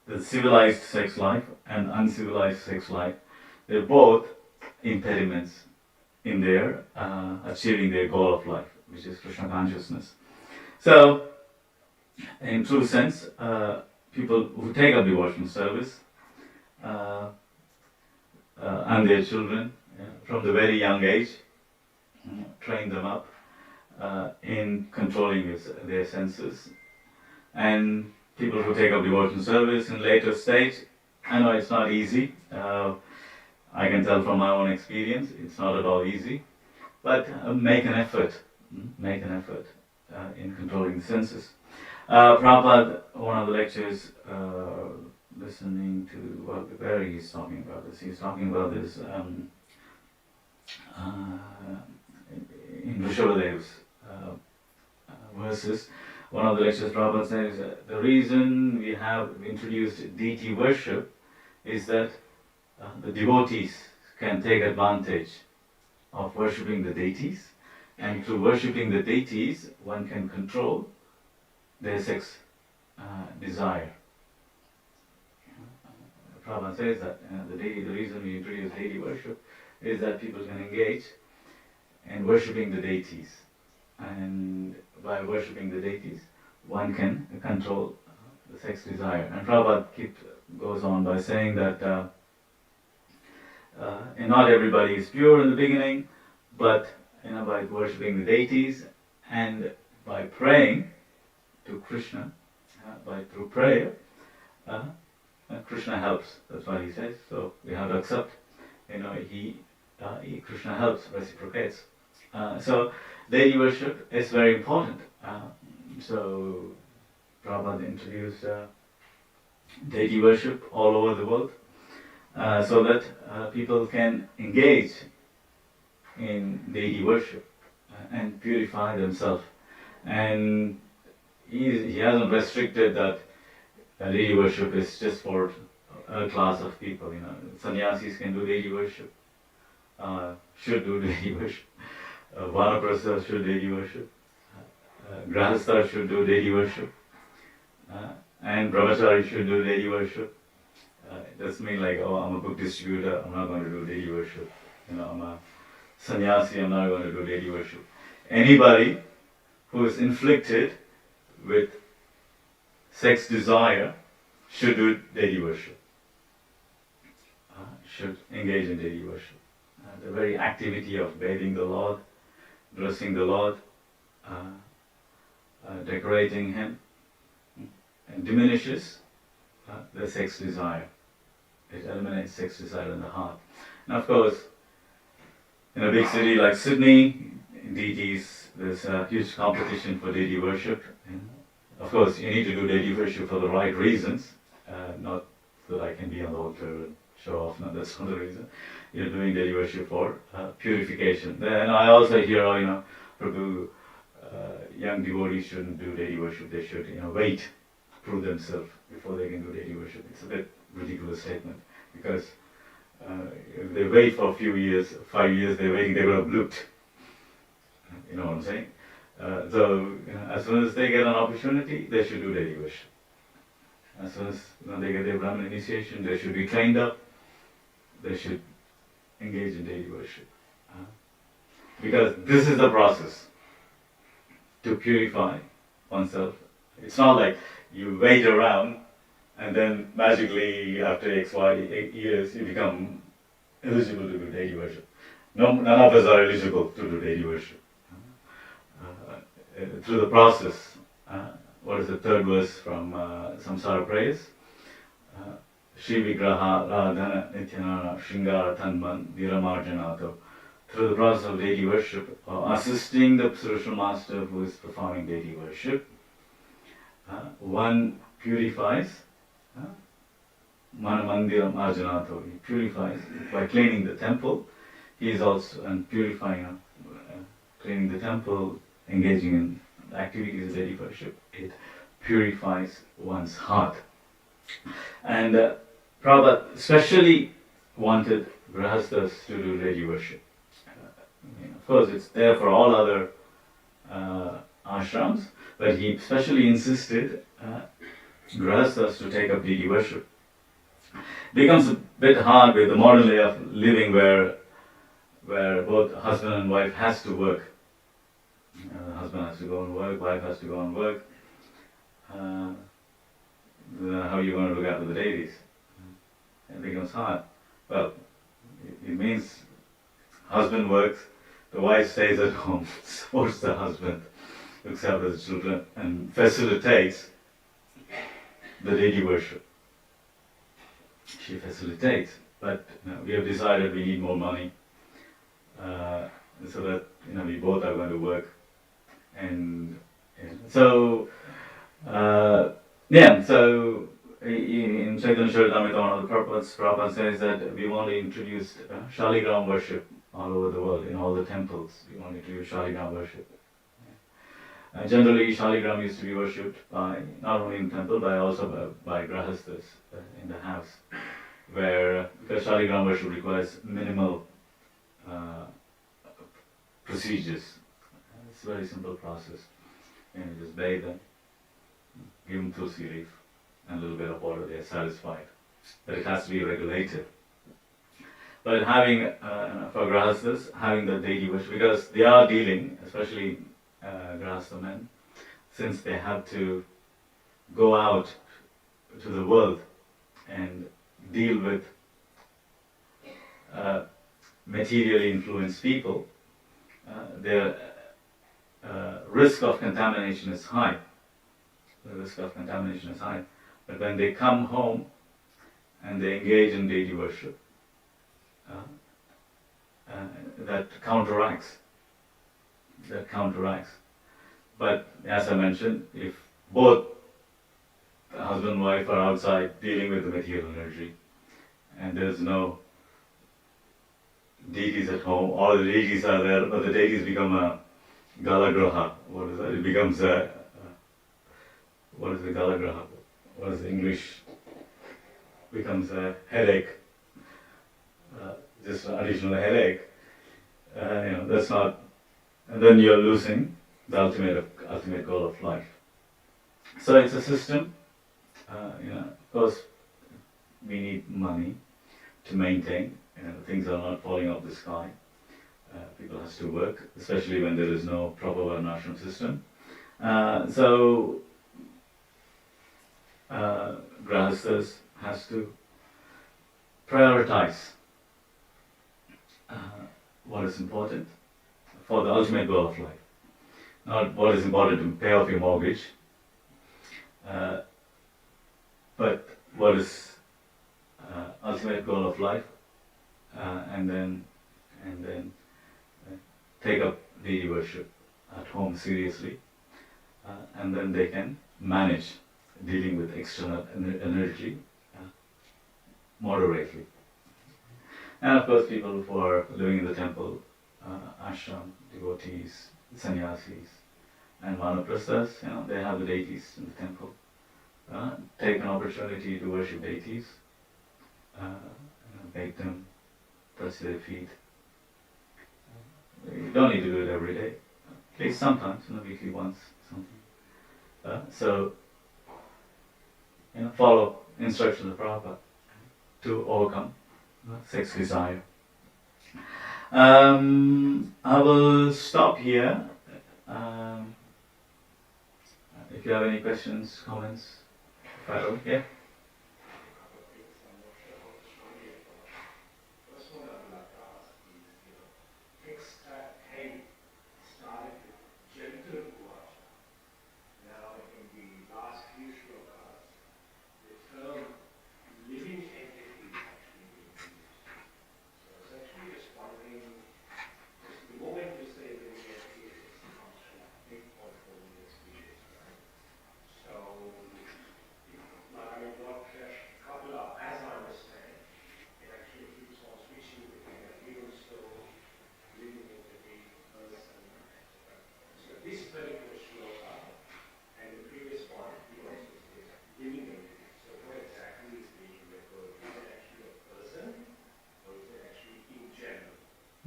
the civilized sex life and uncivilized sex life, they're both impediments in their achieving their goal of life, which is Krishna consciousness. So, in true sense, people who take up devotional service and their children from the very young age, train them up in controlling their senses, and people who take up devotional service in later stage, I know it's not easy. I can tell from my own experience, it's not at all easy. But make an effort. In controlling the senses. Prabhupada, one of the lectures, listening to where he's talking about this. He's talking about this in Rishabhadev's verses. One of the lectures, Prabhupada says, the reason we have introduced deity worship is that the devotees can take advantage of worshipping the deities, and through worshipping the deities, one can control their sex desire. Prabhupada says that the reason we introduce deity worship is that people can engage in worshipping the deities, and by worshipping the deities, one can control the sex desire. And Prabhupada goes on by saying that not everybody is pure in the beginning, but by worshipping the deities and by praying to Krishna, through prayer, Krishna helps. That's what he says. So we have to accept. He Krishna helps, reciprocates. So deity worship is very important. So Prabhupada introduced deity worship all over the world so that people can engage in deity worship and purify themselves. And he hasn't restricted that deity worship is just for a class of people. Sannyasis can do deity worship, should do deity worship. Vanaprastha should deity worship. Grahastha should do deity worship. And brahmachari should do deity worship. It doesn't mean like, oh, I'm a book distributor, I'm not going to do deity worship. I'm a sannyasi, I'm not going to do deity worship. Anybody who is inflicted with sex desire should do deity worship. Should engage in deity worship. The very activity of bathing the Lord, dressing the Lord, decorating Him, and diminishes the sex desire. It eliminates sex desire in the heart. And of course, in a big city like Sydney, deities, there's a huge competition for deity worship. And of course, you need to do deity worship for the right reasons, not so that I can be on the altar and show off. No, that's not the reason. You're doing deity worship for purification. Then I also hear, Prabhu, young devotees shouldn't do deity worship. They should, wait, prove themselves before they can do deity worship. It's a bit ridiculous statement because if they wait for a few years, 5 years, they're waiting, they will have looked. You know what I'm saying? So as soon as they get an opportunity, they should do deity worship. As soon as they get their Brahman initiation, they should be trained up. They should engage in deity worship. Because this is the process to purify oneself. It's not like you wait around and then magically after X, Y, 8 years you become eligible to do deity worship. No, none of us are eligible to do deity worship. Through the process, what is the third verse from Samsara Prayers? Shri Vigraha Radhana Nityanana Shringara Tanman Dhiramarjanato. Through the process of deity worship, assisting the spiritual master who is performing deity worship, one purifies Manamandiram Arjanato. He purifies by cleaning the temple. He is also purifying, cleaning the temple, engaging in activities of deity worship. It purifies one's heart. And Prabhupada especially wanted grahasthas to do deity worship. Of course, it's there for all other ashrams, but he especially insisted grahasthas to take up deity worship. Becomes a bit hard with the modern way of living where both husband and wife has to work. The husband has to go and work, wife has to go and work. How are you going to look after the deities? It becomes hard. Well, it means husband works, the wife stays at home, supports the husband, looks after the children, and facilitates the deity worship. She facilitates, but we have decided we need more money, so that we both are going to work, and so so in Chaitanya Charitamrita, one of the purpose Prabhupada says that we want to introduce Shaligram worship all over the world, in all the temples. We want to introduce Shaligram worship. Generally, Shaligram used to be worshipped by, not only in temple, but also by grahasthas in the house, where, because Shaligram worship requires minimal procedures. It's a very simple process. You just bathe them, give them tulsi leaf, and a little bit of water, they are satisfied. But it has to be regulated. But having, for grahasthas, having the deity worship, because they are dealing, especially grahastha men, since they have to go out to the world and deal with materially influenced people, their risk of contamination is high. The risk of contamination is high. But when they come home and they engage in deity worship, that counteracts. But as I mentioned, if both husband and wife are outside dealing with the material energy, and there's no deities at home, all the deities are there, but the deities become a galagraha. What is that? It becomes a what is the galagraha? What is the English? Becomes a headache, just an additional headache. That's not. And then you're losing the ultimate goal of life. So it's a system. Of course, we need money to maintain. Things are not falling off the sky. People has to work, especially when there is no proper varnashram system. So grahasthas has to prioritize what is important for the ultimate goal of life. Not what is important to pay off your mortgage, but what is ultimate goal of life, and then take up deity worship at home seriously, and then they can manage dealing with external energy moderately. And of course, people who are living in the temple, ashram, devotees, sannyasis, and vanaprasthas, they have the deities in the temple. Take an opportunity to worship deities, beg them, touch their feet. You don't need to do it every day. At least sometimes, weekly once, something. So, follow instructions of Prabhupada to overcome sex desire. I will stop here. If you have any questions, comments, Pharaoh, yeah?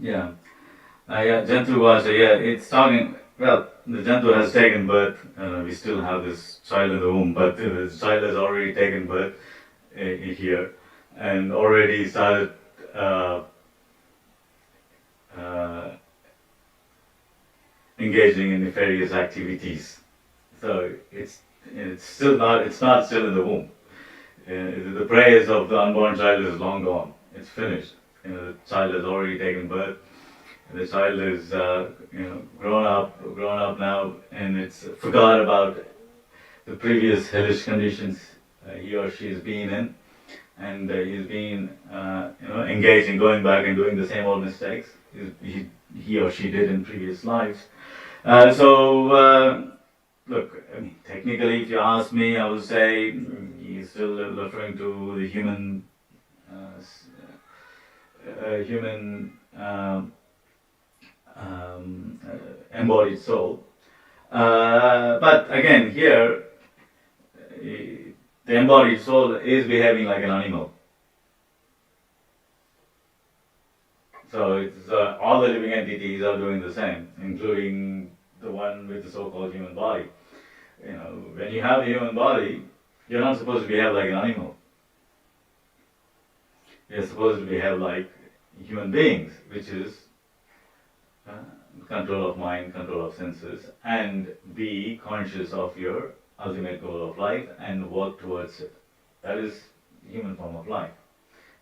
Yeah. Jantu was, it's talking, well, the Jantu has taken birth, we still have this child in the womb, but this child has already taken birth here, and already started engaging in nefarious activities. So it's not still in the womb. The prayers of the unborn child is long gone. It's finished. The child has already taken birth. The child is grown up now, and it's forgot about the previous hellish conditions he or she has been in, and he's been engaging, going back and doing the same old mistakes he or she did in previous lives. Look, I mean, technically, if you ask me, I would say he's still referring to the human embodied soul. But again, here, the embodied soul is behaving like an animal. So it's all the living entities are doing the same, including the one with the so-called human body. When you have a human body, you're not supposed to behave like an animal. You're supposed to behave like human beings, which is control of mind, control of senses, and be conscious of your ultimate goal of life and work towards it. That is the human form of life.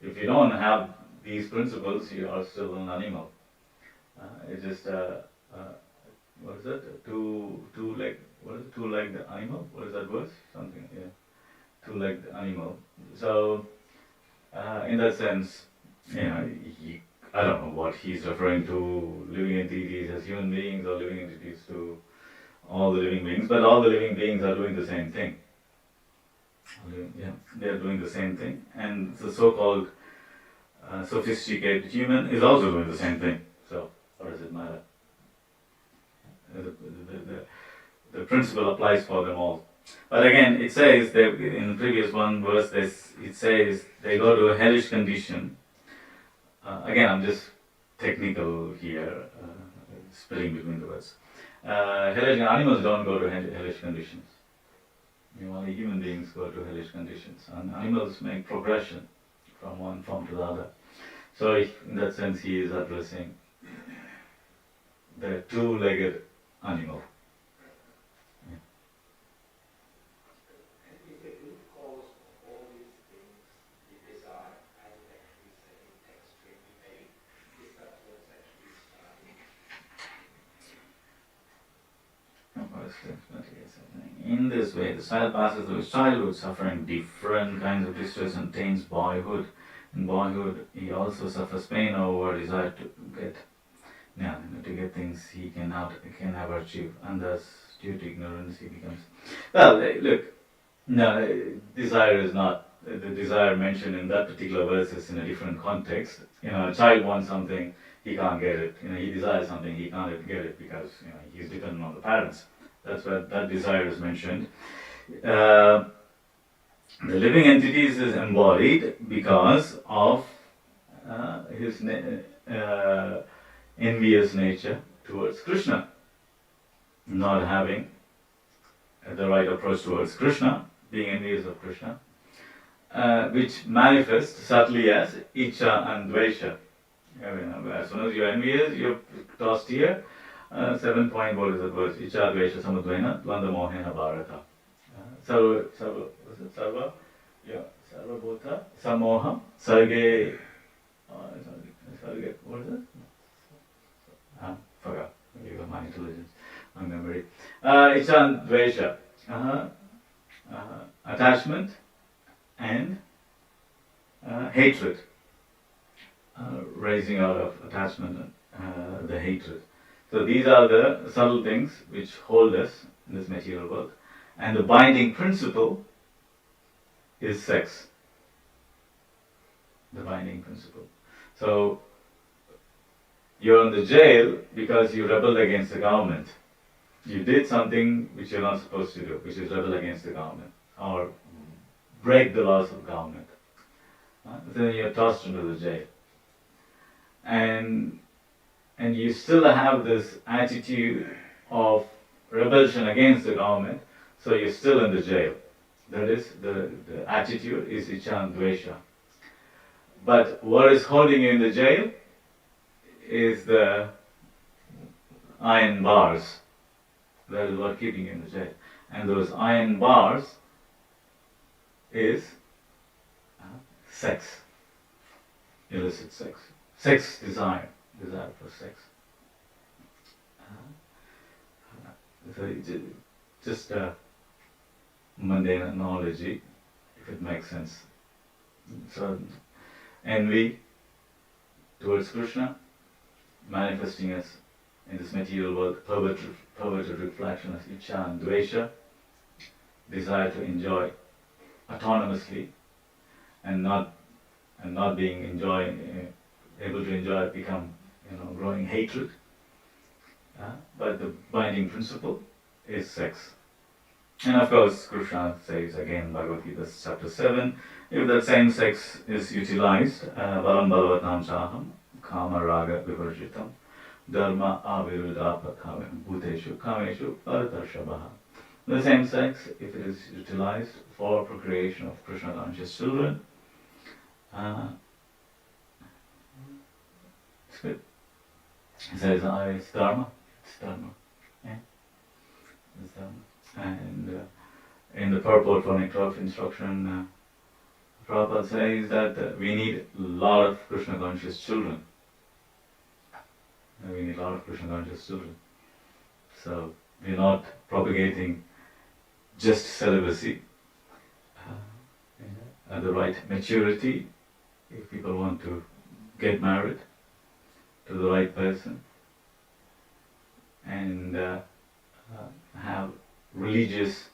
If you don't have these principles, you are still an animal. It's just what is it? Two-legged animal? What is that word? Something, yeah. Two-legged animal. So, in that sense, I don't know what he's referring to, living entities as human beings or living entities to all the living beings, but all the living beings are doing the same thing. Yeah, they are doing the same thing, and the so-called sophisticated human is also doing the same thing. So, what does it matter? The principle applies for them all. But again, it says that in the previous one verse, it says they go to a hellish condition. Again, I'm just technical here, splitting between the words. Hellish animals don't go to hellish conditions. Only human beings go to hellish conditions, and animals make progression from one form to the other. So, in that sense, he is addressing the two-legged animal. In this way, the child passes through his childhood, suffering different kinds of distress and attains boyhood. In boyhood, he also suffers pain over desire to get things he can never achieve, and thus, due to ignorance, he becomes. Well, look, no, desire is not the desire mentioned in that particular verse is in a different context. A child wants something, he can't get it. He desires something, he can't get it because he's dependent on the parents. That's where that desire is mentioned. The living entities is embodied because of his envious nature towards Krishna, not having the right approach towards Krishna, being envious of Krishna, which manifests subtly as Icha and Dvesha. As soon as you're envious, you're tossed here. 7 point, what is the verse? Icha Dvesha Samudvena Dvanda Mohena Bharata. Sarva Bhota Samoham Sarge. What is it? Forgot. You got my intelligence, my memory. Icha and Dvesha. Attachment and hatred. Raising out of attachment and the hatred. So these are the subtle things which hold us in this material world. And the binding principle is sex. The binding principle. So you're in the jail because you rebelled against the government. You did something which you're not supposed to do, which is rebel against the government or break the laws of government. Then you're tossed into the jail. And you still have this attitude of rebellion against the government, so you're still in the jail. That is, the attitude is Icha and Dvesha. But what is holding you in the jail is the iron bars. That is what keeping you in the jail. And those iron bars is sex, illicit sex, desire for sex. So just a mundane analogy, if it makes sense. So envy towards Krishna, manifesting as in this material world, perverted reflection as Icha and Dvesha, desire to enjoy autonomously and not being able to enjoy it, become growing hatred. But the binding principle is sex. And of course, Krishna says again in Bhagavad Gita chapter 7, if that same sex is utilized, balam balavatam chaham, kama raga vivarjitam, dharma aviruddhapathavam, bhuteshu kameshu paratarshabha. The same sex, if it is utilized for procreation of Krishna conscious children, it's good. He says, it's dharma. Yeah? It's dharma. And in the purport for Nectar of Instruction, Prabhupada says that we need a lot of Krishna conscious children. We need a lot of Krishna conscious children. So we're not propagating just celibacy. At the right maturity, if people want to get married, to the right person, and have religious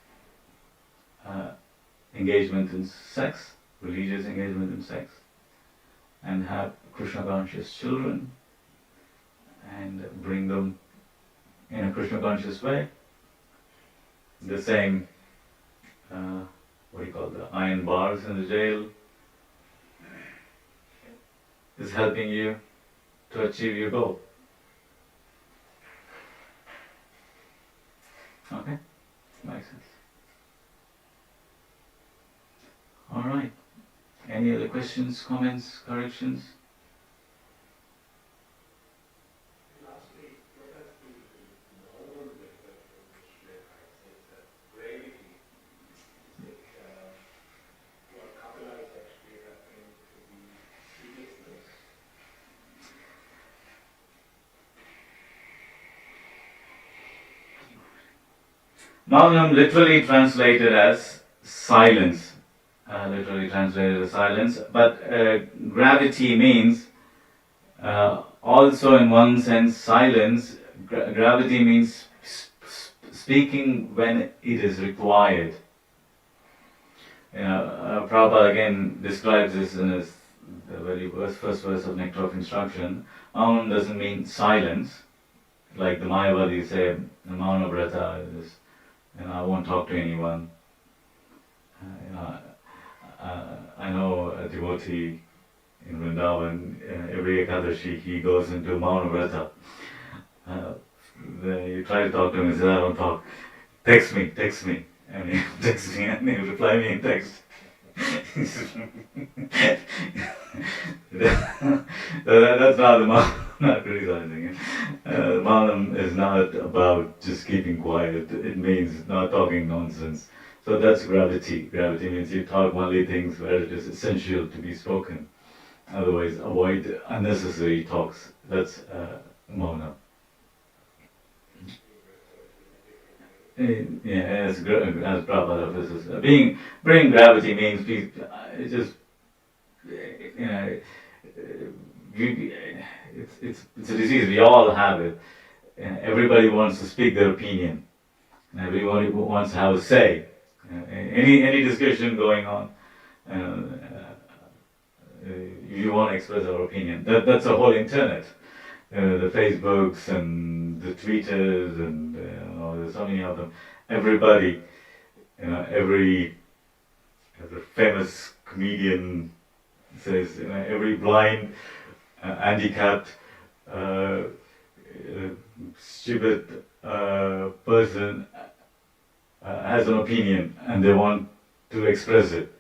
engagement in sex, and have Krishna conscious children, and bring them in a Krishna conscious way. The same, what do you call the iron bars in the jail, is helping you to achieve your goal. Okay? Makes sense. Alright. Any other questions, comments, corrections? Maunam literally translated as silence. But gravity means also in one sense silence. Gravity means speaking when it is required. Prabhupada again describes this in his the very first verse of Nectar of Instruction. Maunam doesn't mean silence, like the Mayavadis say, Mauna Vrata is, I won't talk to anyone. I know a devotee in Vrindavan, every Ekadashi he goes into Mauna Vrata. You try to talk to him, he says, I don't talk. Text me. And he texts me and he reply me in text. That's not the Maunam, not criticizing it. Maunam is not about just keeping quiet. It means not talking nonsense. So that's gravity. Gravity means you talk only things where it is essential to be spoken. Otherwise, avoid unnecessary talks. That's Maunam. Yeah, as Prabhupada says, bring gravity means it's just it's a disease. We all have it. Everybody wants to speak their opinion. Everybody wants to have a say. Any discussion going on, you want to express our opinion. That's the whole internet. The Facebooks and the Twitters and there's so many of them. Everybody, every famous comedian says, every blind, handicapped, stupid person has an opinion and they want to express it.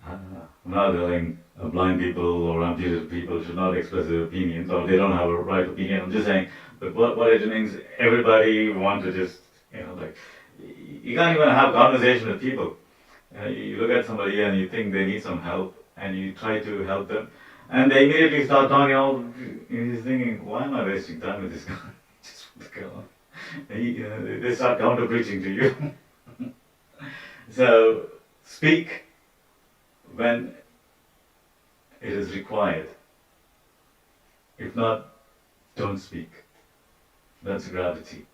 I'm not telling blind people or amputated people should not express their opinions or they don't have a right opinion. I'm just saying, but what it means, everybody wants to just, you can't even have conversation with people. You look at somebody and you think they need some help and you try to help them and they immediately start talking all, he's thinking, why am I wasting time with this guy? Just go on. They start counter preaching to you. So, speak when it is required. If not, don't speak. That's gravity.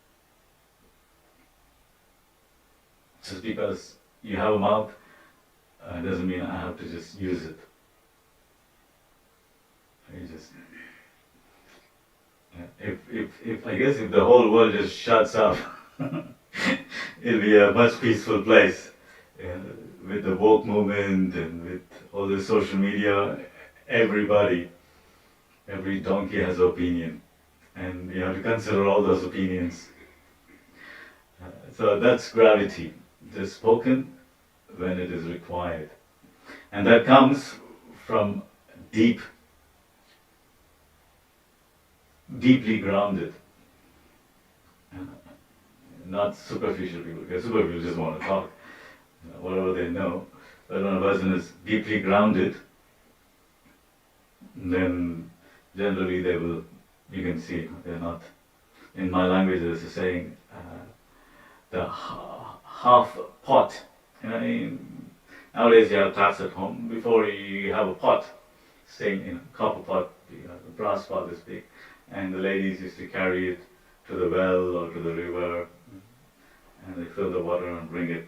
Just because you have a mouth doesn't mean I have to just use it. You just, if I guess if the whole world just shuts up, it'll be a much peaceful place. With the woke movement and with all the social media, every donkey has an opinion, and you have to consider all those opinions. So that's gravity, just spoken when it is required. And that comes from deeply grounded, not superficial people, because superficial people just want to talk, whatever they know. But when a person is deeply grounded, then generally you can see they're not, in my language there's a saying, the half pot. Nowadays you have taps at home. Before you have a pot, staying in a copper pot, the brass pot is big, and the ladies used to carry it to the well or to the river, and they fill the water and bring it.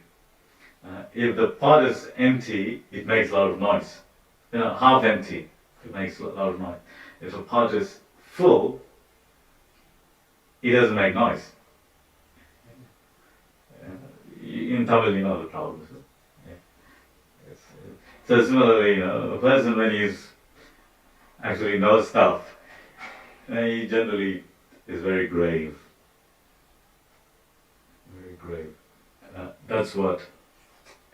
If the pot is empty, it makes a lot of noise. Half empty, it makes a lot of noise. If the pot is full, it doesn't make noise. In Tamil, you know the problem. So similarly, a person when he's actually knows stuff, he generally is very grave. Very grave. That's what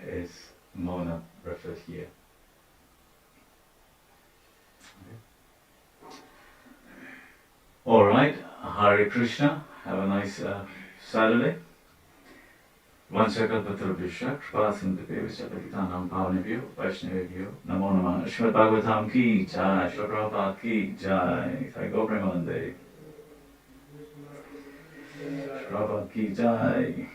is Mona referred here. Alright, Hare Krishna, have a nice Saturday. Vanchakalpatarubhishya, Kripasindhubhyo, Vichapatitanam Bhavnebhyo, Vaishnavebhyo, Namo Namah, Srimad Bhagavatam ki jai, Srila Prabhupada ki jai, Sai Gaur Premanande, Prabhupada ki jai.